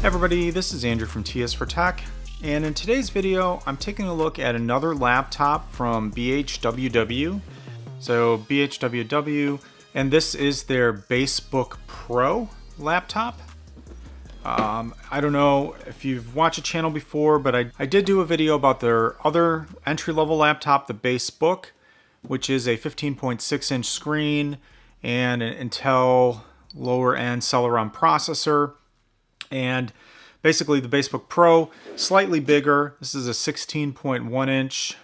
Hey everybody, this is Andrew from TS for Tech, and in today's video I'm taking a look at another laptop from BHWW. So BHWW, and this is their BaseBook Pro laptop. I don't know if you've watched a channel before, but I did do a video about their other entry-level laptop, the BaseBook, which is a 15.6-inch screen and an Intel lower-end Celeron processor. And basically the BaseBook Pro, slightly bigger. This is a 16.1-inch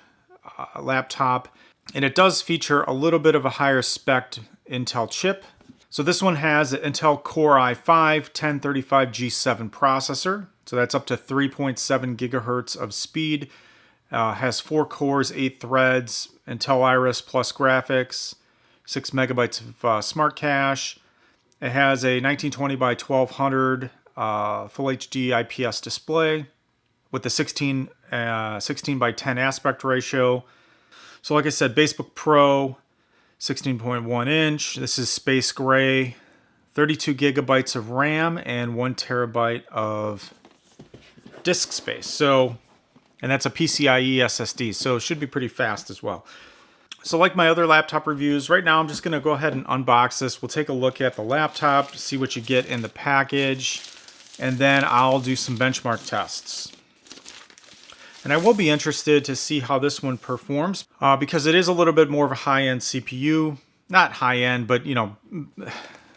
laptop, and it does feature a little bit of a higher spec Intel chip. So this one has an Intel Core i5-1035G7 processor. So that's up to 3.7 gigahertz of speed. Has 4 cores, 8 threads, Intel Iris Plus graphics, 6 megabytes of smart cache. It has a 1920 by 1200 full HD IPS display with the 16 by 10 aspect ratio. So like I said, BaseBook Pro, 16.1 inch. This is space gray, 32 gigabytes of RAM and 1 terabyte of disk space. So, and that's a PCIe SSD, so it should be pretty fast as well. So like my other laptop reviews, right now I'm just going to go ahead and unbox this. We'll take a look at the laptop, see what you get in the package, and then I'll do some benchmark tests. And I will be interested to see how this one performs because it is a little bit more of a high-end CPU. Not high-end, but you know,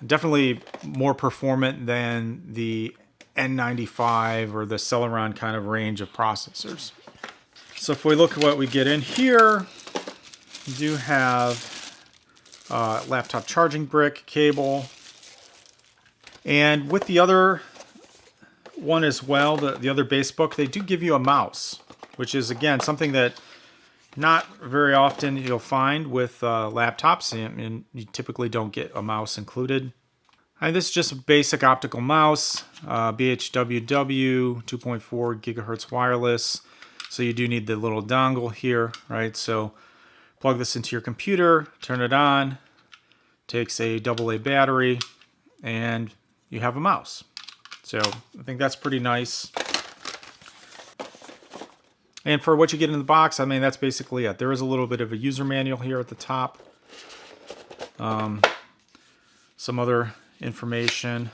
definitely more performant than the N95 or the Celeron kind of range of processors. So if we look at what we get in here, we do have a laptop charging brick, cable, and with the other one as well, the other BaseBook, they do give you a mouse, which is again something that not very often you'll find with laptops, and you typically don't get a mouse included. And this is just a basic optical mouse, BHWW 2.4 gigahertz wireless. So you do need the little dongle here, right? So plug this into your computer, turn it on, takes a AA battery, and you have a mouse. So I think that's pretty nice. And for what you get in the box, I mean, that's basically it. There is a little bit of a user manual here at the top. Some other information,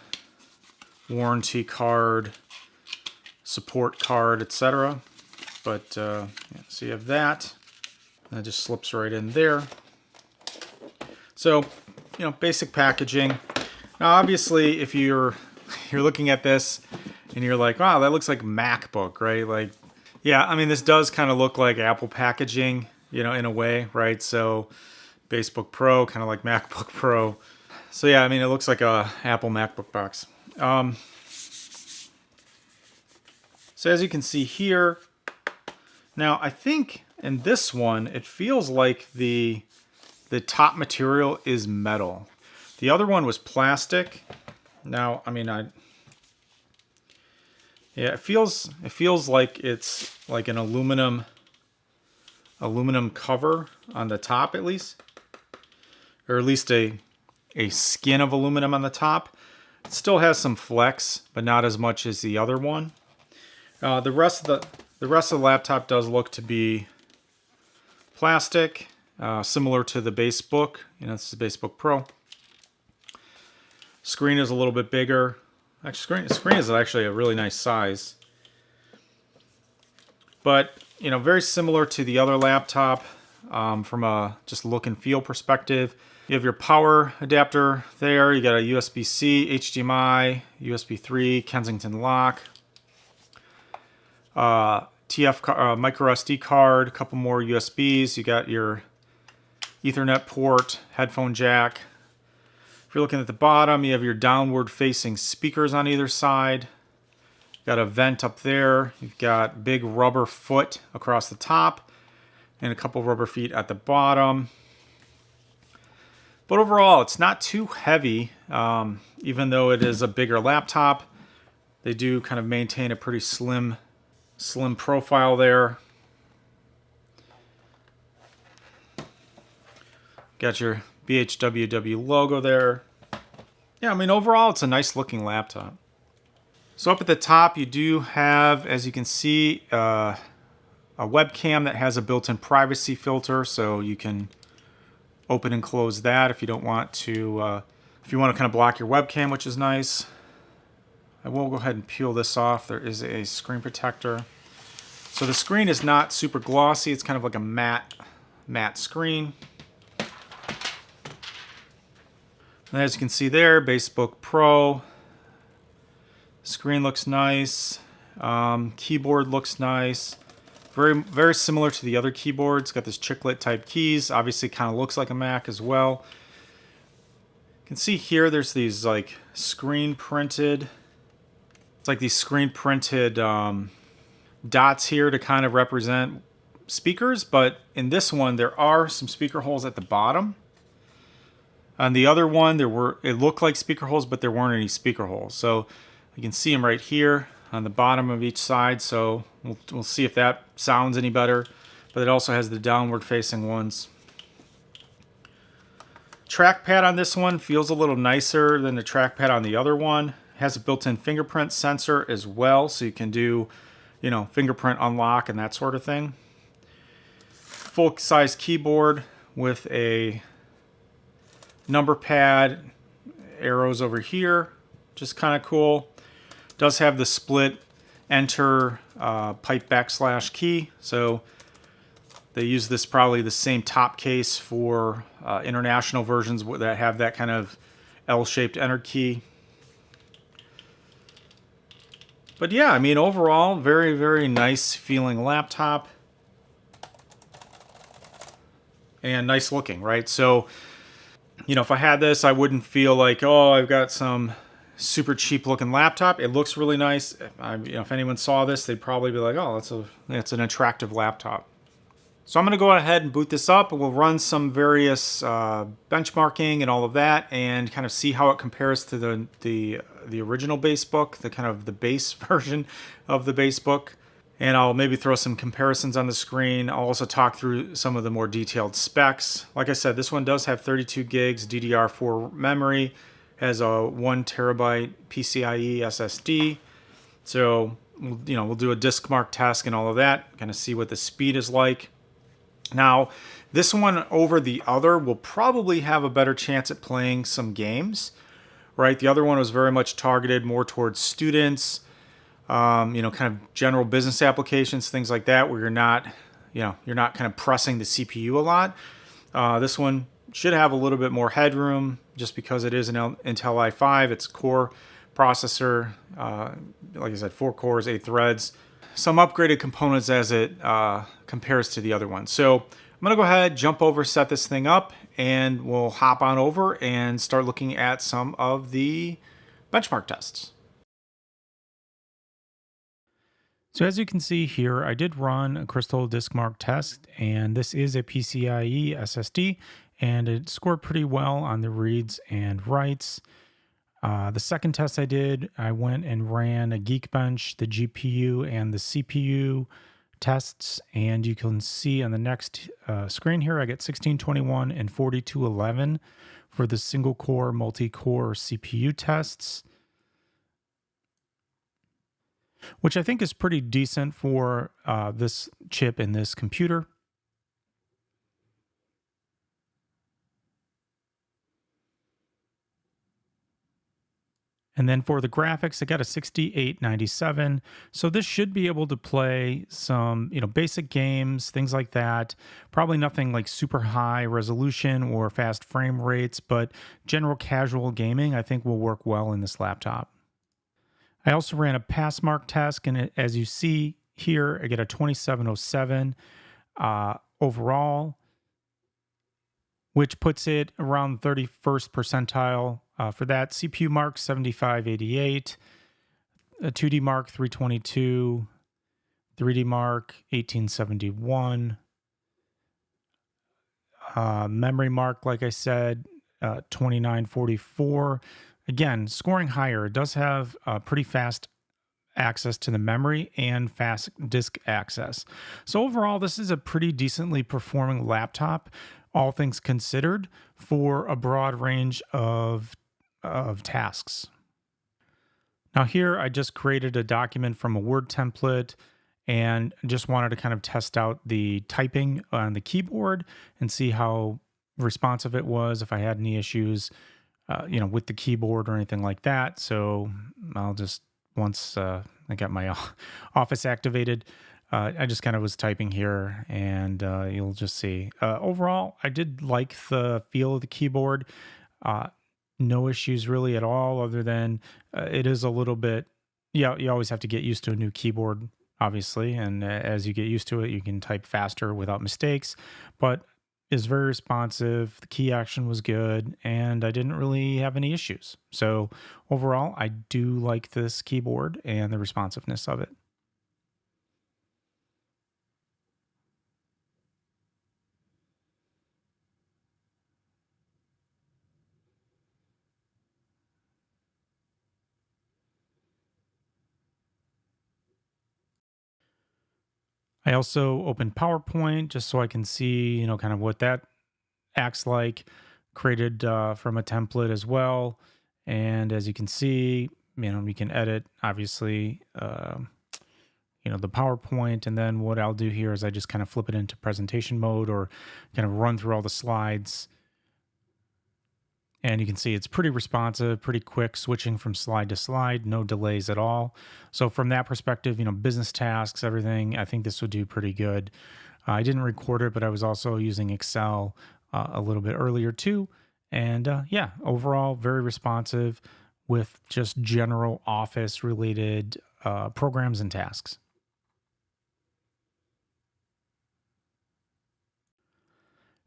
warranty card, support card, etc. But yeah, so you have that. That just slips right in there. So, you know, basic packaging. Now, obviously, if you're looking at this and you're like, wow, that looks like MacBook, right? Like, yeah, I mean, this does kind of look like Apple packaging, you know, in a way, right? So BaseBook Pro, kind of like MacBook Pro. So yeah, I mean, it looks like a Apple MacBook box. So as you can see here, now I think in this one, it feels like the top material is metal. The other one was plastic. Now, I mean, yeah, it feels like it's like an aluminum cover on the top, at least, or at least a skin of aluminum on the top. It still has some flex, but not as much as the other one. The rest of the laptop does look to be plastic, similar to the BaseBook. You know, this is the BaseBook Pro. Screen is a little bit bigger. Actually, screen is actually a really nice size. But, you know, very similar to the other laptop from a just look and feel perspective. You have your power adapter there. You got a USB-C, HDMI, USB 3, Kensington lock, micro SD card, a couple more USBs. You got your Ethernet port, headphone jack. If you're looking at the bottom, you have your downward facing speakers on either side. Got a vent up there. You've got big rubber foot across the top and a couple rubber feet at the bottom. But overall, it's not too heavy, even though it is a bigger laptop. They do kind of maintain a pretty slim profile there. Got your BHWW logo there. Yeah, I mean, overall, it's a nice looking laptop. So up at the top, you do have, as you can see, a webcam that has a built-in privacy filter, so you can open and close that if you don't want to, if you want to kind of block your webcam, which is nice. I will go ahead and peel this off. There is a screen protector. So the screen is not super glossy. It's kind of like a matte screen. And as you can see there, BaseBook Pro. Screen looks nice. Keyboard looks nice. Very similar to the other keyboards. Got this chiclet type keys. Obviously kind of looks like a Mac as well. You can see here there's these like screen printed. It's like these screen printed dots here to kind of represent speakers, but in this one there are some speaker holes at the bottom. On the other one it looked like speaker holes, but there weren't any speaker holes. So you can see them right here on the bottom of each side. So we'll see if that sounds any better. But it also has the downward facing ones. Trackpad on this one feels a little nicer than the trackpad on the other one. It has a built-in fingerprint sensor as well, so you can do, you know, fingerprint unlock and that sort of thing. Full-size keyboard with a number pad, arrows over here, just kind of cool. Does have the split enter pipe / key, so they use this probably the same top case for international versions that have that kind of L-shaped enter key. But yeah, I mean, overall, very nice feeling laptop. And nice looking, right? So, you know, if I had this, I wouldn't feel like, oh, I've got some super cheap looking laptop. It looks really nice. You know, if anyone saw this, they'd probably be like, oh, that's an attractive laptop. So I'm going to go ahead and boot this up, and we'll run some various benchmarking and all of that, and kind of see how it compares to the original BaseBook, the kind of the base version of the BaseBook. And I'll maybe throw some comparisons on the screen. I'll also talk through some of the more detailed specs. Like I said, this one does have 32 gigs DDR4 memory, has a 1 terabyte PCIe SSD. So, you know, we'll do a disk mark test and all of that, kind of see what the speed is like. Now, this one over the other will probably have a better chance at playing some games, right? The other one was very much targeted more towards students, you know, kind of general business applications, things like that, where you're not kind of pressing the CPU a lot. This one should have a little bit more headroom just because it is an Intel i5. It's core processor, like I said, 4 cores, 8 threads. Some upgraded components as it compares to the other one. So I'm going to go ahead, jump over, set this thing up, and we'll hop on over and start looking at some of the benchmark tests. So as you can see here, I did run a Crystal disk mark test, and this is a PCIe SSD, and it scored pretty well on the reads and writes. The second test I did, I went and ran a Geekbench, the GPU and the CPU tests, and you can see on the next screen here, I get 1621 and 4211 for the single core, multi-core CPU tests, which I think is pretty decent for this chip in this computer. And then for the graphics, I got a 6897. So this should be able to play some, you know, basic games, things like that. Probably nothing like super high resolution or fast frame rates, but general casual gaming I think will work well in this laptop. I also ran a pass mark test, and as you see here, I get a 2707 overall, which puts it around 31st percentile. For that, CPU mark 7588, a 2D mark 322, 3D mark 1871, memory mark, like I said, 2944. Again, scoring higher. It does have pretty fast access to the memory and fast disk access. So overall, this is a pretty decently performing laptop, all things considered, for a broad range of tasks. Now here I just created a document from a Word template and just wanted to kind of test out the typing on the keyboard and see how responsive it was, if I had any issues, with the keyboard or anything like that. So I'll just, once I got my office activated, I just kind of was typing here and you'll just see. Overall, I did like the feel of the keyboard. Uh, no issues really at all, other than it is a little bit, yeah, you always have to get used to a new keyboard, obviously. And as you get used to it, you can type faster without mistakes. But is very responsive. The key action was good, and I didn't really have any issues. So overall, I do like this keyboard and the responsiveness of it. I also opened PowerPoint just so I can see, kind of what that acts like, created from a template as well. And as you can see, we can edit, obviously, the PowerPoint. And then what I'll do here is I just kind of flip it into presentation mode or kind of run through all the slides. And you can see it's pretty responsive, pretty quick, switching from slide to slide, no delays at all. So from that perspective, business tasks, everything, I think this would do pretty good. I didn't record it, but I was also using Excel a little bit earlier too. And yeah, overall, very responsive with just general office related programs and tasks.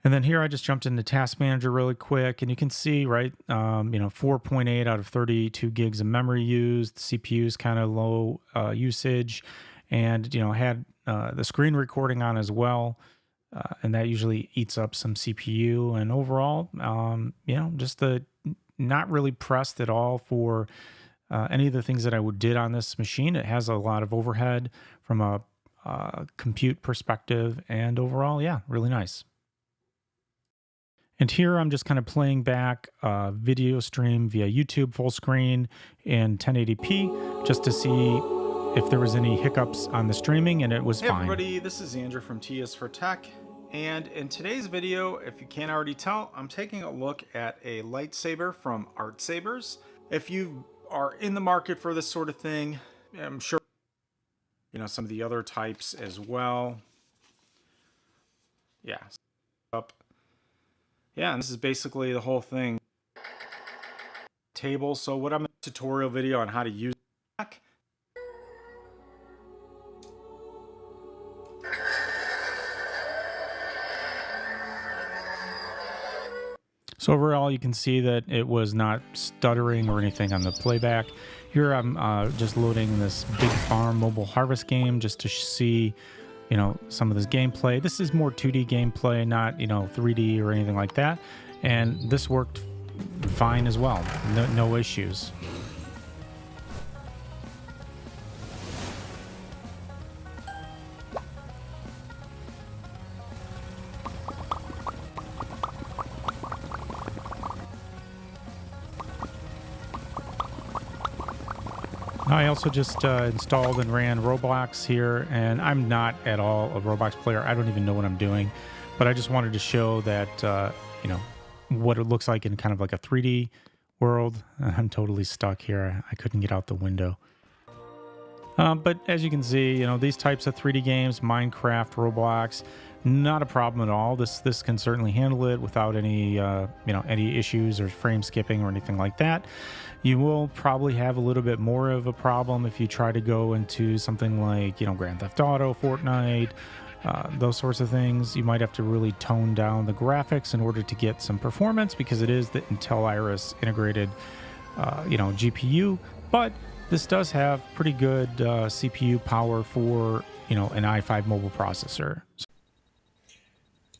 And then here I just jumped into Task Manager really quick, and you can see, right, 4.8 out of 32 gigs of memory used. The CPU is kind of low usage, and I had the screen recording on as well, and that usually eats up some CPU. And overall, just the not really pressed at all for any of the things that I did on this machine. It has a lot of overhead from a compute perspective, and overall, yeah, really nice. And here I'm just kind of playing back a video stream via YouTube full screen in 1080p just to see if there was any hiccups on the streaming, and it was fine. Hey everybody, this is Andrew from T is for Tech. And in today's video, if you can't already tell, I'm taking a look at a lightsaber from Art Sabers. If you are in the market for this sort of thing, I'm sure some of the other types as well. Yeah. Yeah, and this is basically the whole thing. Table. So what I'm a tutorial video on how to use it. So overall, you can see that it was not stuttering or anything on the playback. Here I'm just loading this Big Farm mobile harvest game just to see some of this gameplay. This is more 2D gameplay, not 3D or anything like that. And this worked fine as well. No issues. I also just installed and ran Roblox here, and I'm not at all a Roblox player. I don't even know what I'm doing, but I just wanted to show that, what it looks like in kind of like a 3D world. I'm totally stuck here. I couldn't get out the window. But as you can see, these types of 3D games, Minecraft, Roblox, not a problem at all. This can certainly handle it without any, any issues or frame skipping or anything like that. You will probably have a little bit more of a problem if you try to go into something like, Grand Theft Auto, Fortnite, those sorts of things. You might have to really tone down the graphics in order to get some performance because it is the Intel Iris integrated, GPU. But this does have pretty good CPU power for, an i5 mobile processor.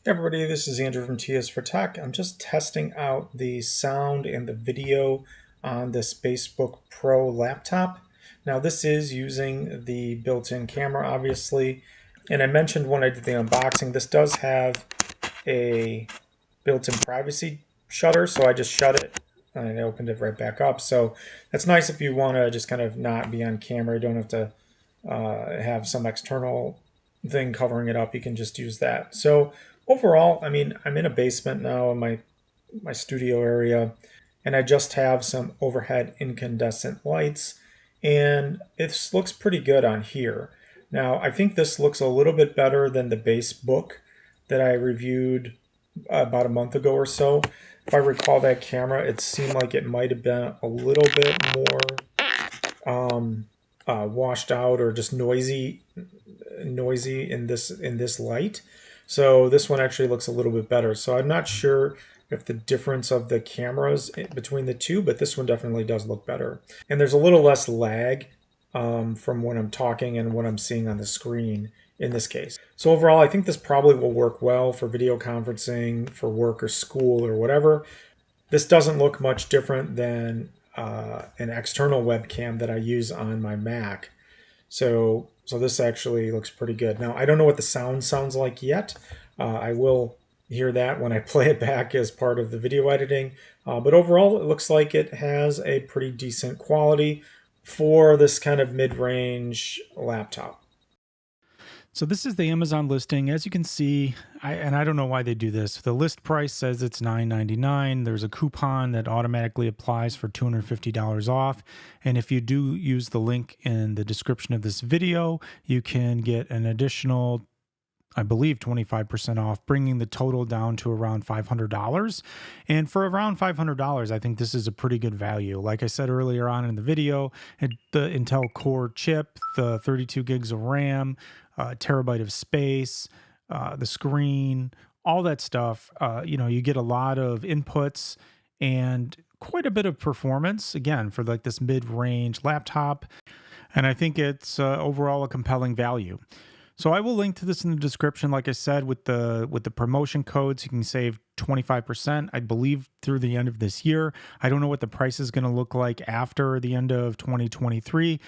Hey everybody, this is Andrew from T is for Tech. I'm just testing out the sound and the video on this BaseBook Pro laptop. Now this is using the built-in camera, obviously. And I mentioned when I did the unboxing, this does have a built-in privacy shutter, so I just shut it and I opened it right back up. So that's nice if you want to just kind of not be on camera. You don't have to have some external thing covering it up. You can just use that. So overall, I mean, I'm in a basement now in my studio area, and I just have some overhead incandescent lights, and it looks pretty good on here. Now, I think this looks a little bit better than the BaseBook that I reviewed about a month ago or so. If I recall that camera, it seemed like it might have been a little bit more washed out or just noisy in this light. So this one actually looks a little bit better. So I'm not sure if the difference of the cameras between the two, but this one definitely does look better. And there's a little less lag from when I'm talking and what I'm seeing on the screen in this case. So overall, I think this probably will work well for video conferencing, for work or school or whatever. This doesn't look much different than an external webcam that I use on my Mac. So this actually looks pretty good. Now, I don't know what the sound sounds like yet. I will hear that when I play it back as part of the video editing. But overall, it looks like it has a pretty decent quality for this kind of mid-range laptop. So this is the Amazon listing. As you can see, I don't know why they do this. The list price says it's $9.99. There's a coupon that automatically applies for $250 off. And if you do use the link in the description of this video, you can get an additional, I believe, 25% off, bringing the total down to around $500. And for around $500, I think this is a pretty good value. Like I said earlier on in the video, the Intel Core chip, the 32 gigs of RAM, terabyte of space, the screen, all that stuff. You get a lot of inputs and quite a bit of performance, again, for like this mid-range laptop. And I think it's overall a compelling value. So I will link to this in the description, like I said, with the promotion codes. You can save 25%, I believe, through the end of this year. I don't know what the price is going to look like after the end of 2023.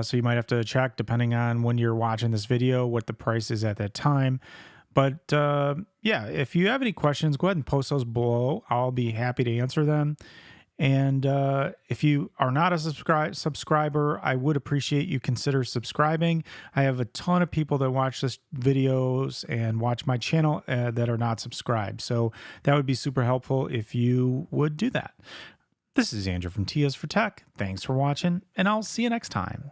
So you might have to check, depending on when you're watching this video, what the price is at that time. But yeah, if you have any questions, go ahead and post those below. I'll be happy to answer them. And if you are not a subscriber, I would appreciate you consider subscribing. I have a ton of people that watch this videos and watch my channel that are not subscribed. So that would be super helpful if you would do that. This is Andrew from TS for Tech. Thanks for watching, and I'll see you next time.